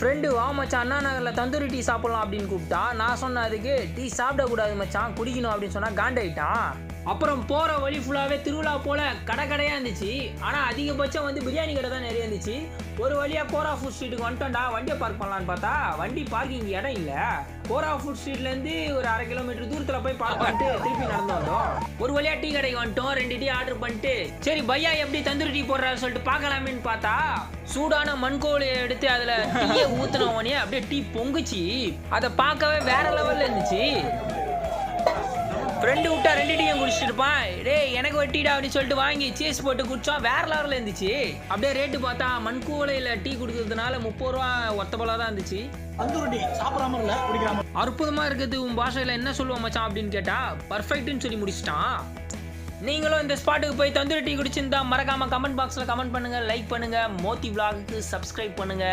Friend வா மச்சான் அண்ணா நகரில் தந்தூரி டீ சாப்பிட்லாம் அப்படின்னு கூப்பிட்டா. நான் சொன்ன அதுக்கு டீ சாப்பிடக்கூடாது மச்சான், குடிக்கணும் அப்படின்னு சொன்னால் காண்டாயிட்டான். அப்புறம் போகிற வழி ஃபுல்லாகவே திருவிழா போல் கடையாக இருந்துச்சு. ஆனால் அதிகபட்சம் வந்து பிரியாணி கடை தான் நிறைய இருந்துச்சு. ஒரு வழியாக கோரா ஃபுட் ஸ்ட்ரீட்டுக்கு வந்துட்டோம்டா. வண்டியை பார்க் பண்ணலான்னு பார்த்தா வண்டி பார்க்கிங் இடம் இல்லை. கோரா ஃபுட் ஸ்ட்ரீட்லேருந்து ஒரு 1/2 கிலோமீட்டர் தூரத்தில் போய் பார்க் பண்ணிட்டு திருப்பி நடந்து வந்தோம். ஒரு வழியாக டீ கடைக்கு வந்துட்டோம். 2 டீ ஆர்டர் பண்ணிட்டு சரி பையா எப்படி தந்தூரி டீ போடுறாரு சொல்லிட்டு பார்க்கலாமேன்னு பார்த்தா சூடான மண்கோழியை எடுத்து அதில் டீயை ஊற்றினவனே அப்படியே டீ பொங்குச்சு. அதை பார்க்கவே வேற லெவலில் இருந்துச்சு. ஃப்ரெண்டு விட்டா 2 டீயும் குடிச்சிட்டு இருப்பான். டேய் எனக்கு ஒரு டீடா அப்படின்னு சொல்லிட்டு வாங்கி சீஸ் போட்டு குடிச்சோம். வேற லெவலில் இருந்துச்சு. அப்படியே ரேட்டு பார்த்தா மண்கூலையில் டீ குடிக்கிறதுனால 30 ரூபா ஒத்த போல தான் இருந்துச்சு. அற்புதமா இருக்குது. உன் பாஷையில் என்ன சொல்லுவோம் மச்சான் அப்படின்னு கேட்டா பர்ஃபெக்ட்னு சொல்லி முடிச்சிட்டான். நீங்களும் இந்த ஸ்பாட்டுக்கு போய் தந்தூரி டீ குடிச்சிருந்தா மறக்காம கமெண்ட் பாக்ஸில் கமெண்ட் பண்ணுங்க, லைக் பண்ணுங்க, மோத்தி விலாகுக்கு சப்ஸ்கிரைப் பண்ணுங்க.